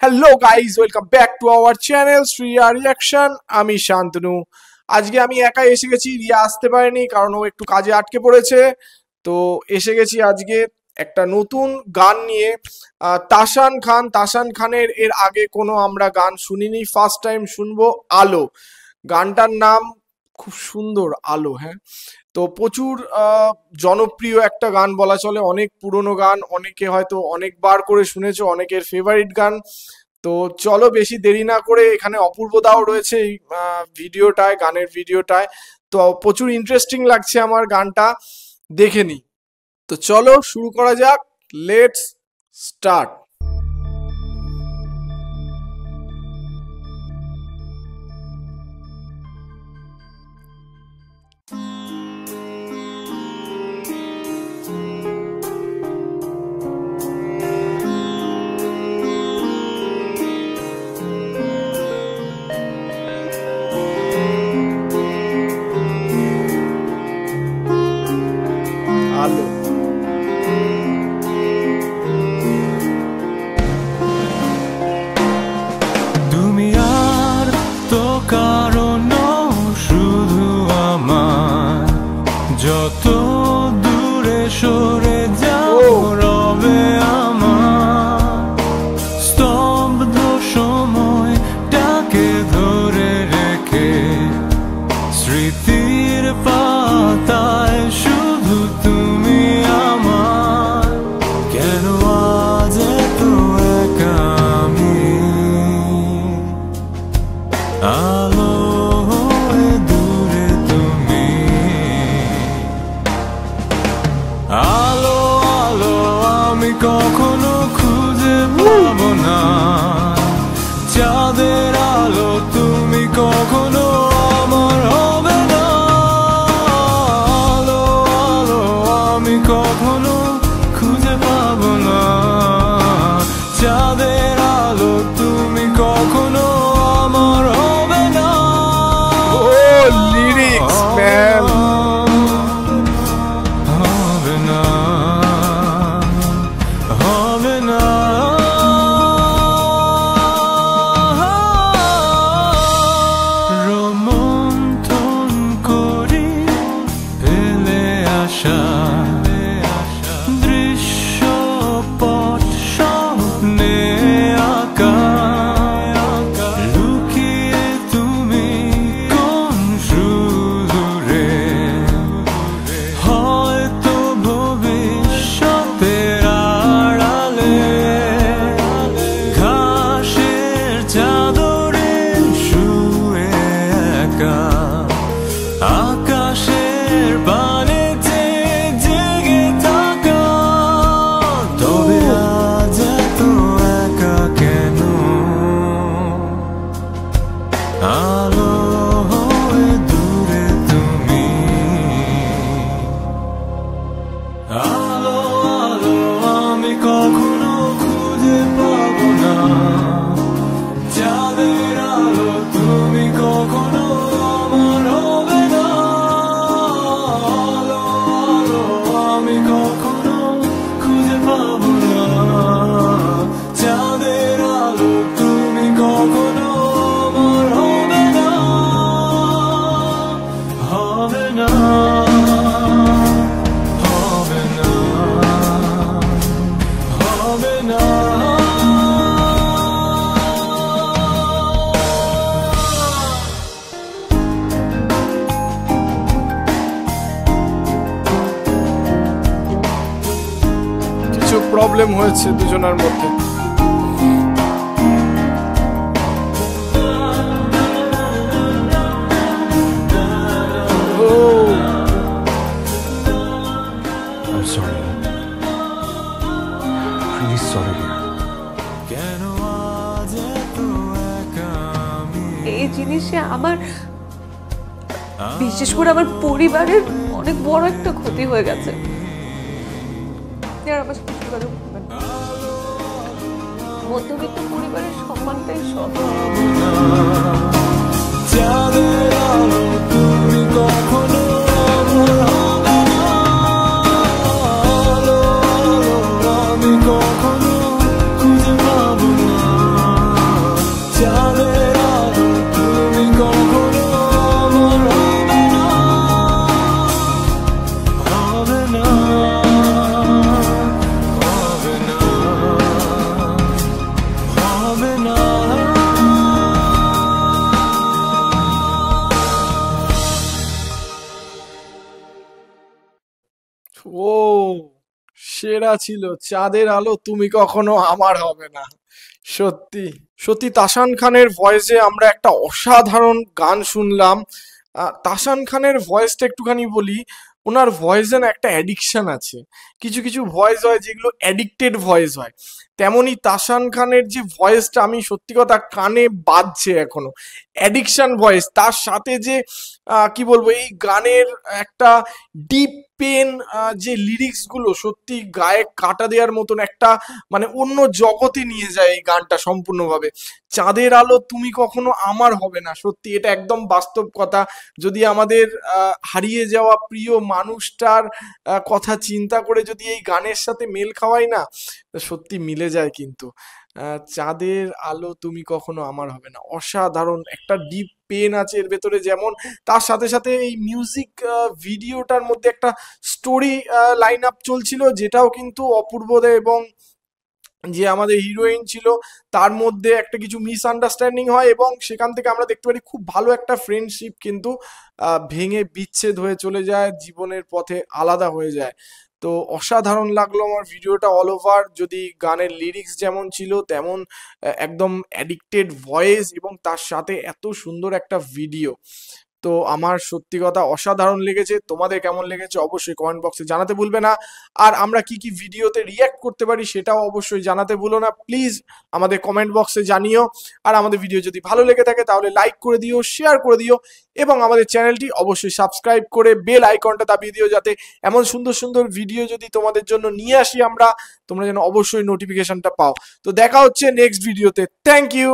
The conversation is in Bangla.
Hello guys, welcome back to our channel Shriya reaction. আমি শান্তনু। আজকে আমি একাই এসে গেছি, রিয়া আসতে পারেনি কারণ ও একটু কাজে আটকে পড়েছে। তো এসে গেছি আজকে একটা নতুন গান নিয়ে। তাসান খানের এর আগে কোনো আমরা গান শুনিনি, ফার্স্ট টাইম শুনবো আলো। গানটার নাম খুব সুন্দর, আলো। হ্যাঁ, তো প্রচুর জনপ্রিয় একটা গান বলা চলে, অনেক পুরনো গান, অনেকে হয়তো অনেকবার করে শুনেছো, অনেকের ফেভারিট গান। তো চলো বেশি দেরি না করে, এখানে অপূর্ব দাও রয়েছে এই ভিডিওটায়, গানের ভিডিওটায়। তো প্রচুর ইন্টারেস্টিং লাগছে আমার গানটা, দেখে নি। তো চলো শুরু করা যাক, লেটস স্টার্ট। আলো তুমি আর তো কারণ শুধু আমার, যত দূরে সরে যাও রবে আমার স্তব্ধ সময়টাকে ধরে রেখে স্মৃতির পাতায় শুধু তুমি আমার। কেন আজ এত একা আমি, আলো হয়ে দূরে তুমি। আলো আলো আমি কখনো খুঁজে পাবো না, চাঁদের আলো তুমি কখনো আমার হবে না। আলো আলো আমি কখনো খুঁজে পাবো না, চাঁদের আলো তুমি কখনো আমার হবে না। ও লিরিক্স ম্যান, হবে না, হবে না। রোমন্থন করি ফেলে আসা দৃশ্যপট স্বপ্নে আঁকা, লুকিয়ে তুমি কোন সুদূরে, হয়তো ভবিষ্যতের আড়ালে ঘাসের চাদরে শুয়ে একা, আকাশের বানেতে জেগে থাকা। তবে আজ এত একা কেন, আলো হয়ে দূরে তুমি। আলো আলো আমি কখনো খুঁজে পাবো না, চাঁদের আলো তুমি কখনো আমার হবে না। আলো আলো আমি কখনো খুঁজে পাবো না, চাঁদের আলো তুমি কখনো আমার হবে না, হবে না, হবে না, হবে না। কিছু প্রবলেম হয়েছে দুজনের মধ্যে। ও I'm sorry. Really sorry, dear. কেন আজ এত একা আমি, এই জিনিসে আমার, বিশেষ করে আমার পরিবারের অনেক বড় একটা ক্ষতি হয়ে গেছে। আর আমার সাথে যোগাযোগ করবেন না। মধ্যবিত্ত পরিবারের সম্মানটাই সব। চাঁদের আলো তুমি কখনো আমার হবে না। আলো আলো আমি কখনো খুঁজে পাবো না, সেরা ছিল, চাঁদের আলো তুমি কখনো আমার হবে না। সত্যি সত্যি তাসান খানের ভয়েসে আমরা একটা অসাধারণ গান শুনলাম। তাসান খানের ভয়েসটা একটুখানি বলি, ওনার ভয়েসে না একটা অ্যাডিকশন আছে। কিছু কিছু ভয়েস হয় যেগুলো অ্যাডিক্টেড ভয়েস হয়, তেমনই তাসান খানের যে ভয়েসটা আমি সত্যি কথা কানে বাজছে এখনো, অ্যাডিকশন ভয়েস। তার সাথে যে কি বলবো, এই গানের একটা ডিপ পেন, যে লিরিক্স গুলো সত্যি গায়ে কাটা দেওয়ার মতন, একটা মানে অন্য জগতে নিয়ে যায় এই গানটা সম্পূর্ণভাবে। চাঁদের আলো তুমি কখনো আমার হবে না, সত্যি এটা একদম বাস্তব কথা। যদি আমাদের হারিয়ে যাওয়া প্রিয় মানুষটার কথা চিন্তা করে যদি এই গানের সাথে মেল খাওয়াই না, সত্যি মিলে যায় কিন্তু। চাঁদের আলো তুমি কখনো আমার হবে না, অসাধারণ একটা ডিপ পেন আছে এর ভেতরে যেমন, তার সাথে সাথে এই মিউজিক ভিডিওটার মধ্যে একটা স্টোরি লাইন আপ চলছিল, যেটাও কিন্তু অপূর্ব দে এবং যে আমাদের হিরোইন ছিল তার মধ্যে একটা কিছু মিসআন্ডারস্ট্যান্ডিং হয়, এবং সেখান থেকে আমরা দেখতে পারি খুব ভালো একটা ফ্রেন্ডশিপ কিন্তু ভেঙে বিচ্ছেদ হয়ে চলে যায়, জীবনের পথে আলাদা হয়ে যায়। তো অসাধারণ লাগলো আমার ভিডিওটা অল ওভার। যদি গানের লিরিক্স যেমন ছিল তেমন একদম অ্যাডিক্টেড ভয়েস, এবং তার সাথে এত সুন্দর একটা ভিডিও, তো আমার সত্যি কথা অসাধারণ লেগেছে। তোমাদের কেমন লেগেছে অবশ্যই কমেন্ট বক্সে জানাতে ভুলবে না। আর আমরা কি কি ভিডিওতে রিয়্যাক্ট করতে পারি সেটাও অবশ্যই জানাতে ভুলো না, প্লিজ আমাদের কমেন্ট বক্সে জানিও। আর আমাদের ভিডিও যদি ভালো লেগে থাকে তাহলে লাইক করে দিও, শেয়ার করে দিও, এবং আমাদের চ্যানেলটি অবশ্যই সাবস্ক্রাইব করে বেল আইকনটা দাবিয়ে দিও, যাতে এমন সুন্দর সুন্দর ভিডিও যদি তোমাদের জন্য নিয়ে আসি আমরা, তোমরা যেন অবশ্যই নোটিফিকেশনটা পাও। তো দেখা হচ্ছে নেক্সট ভিডিওতে। Thank you.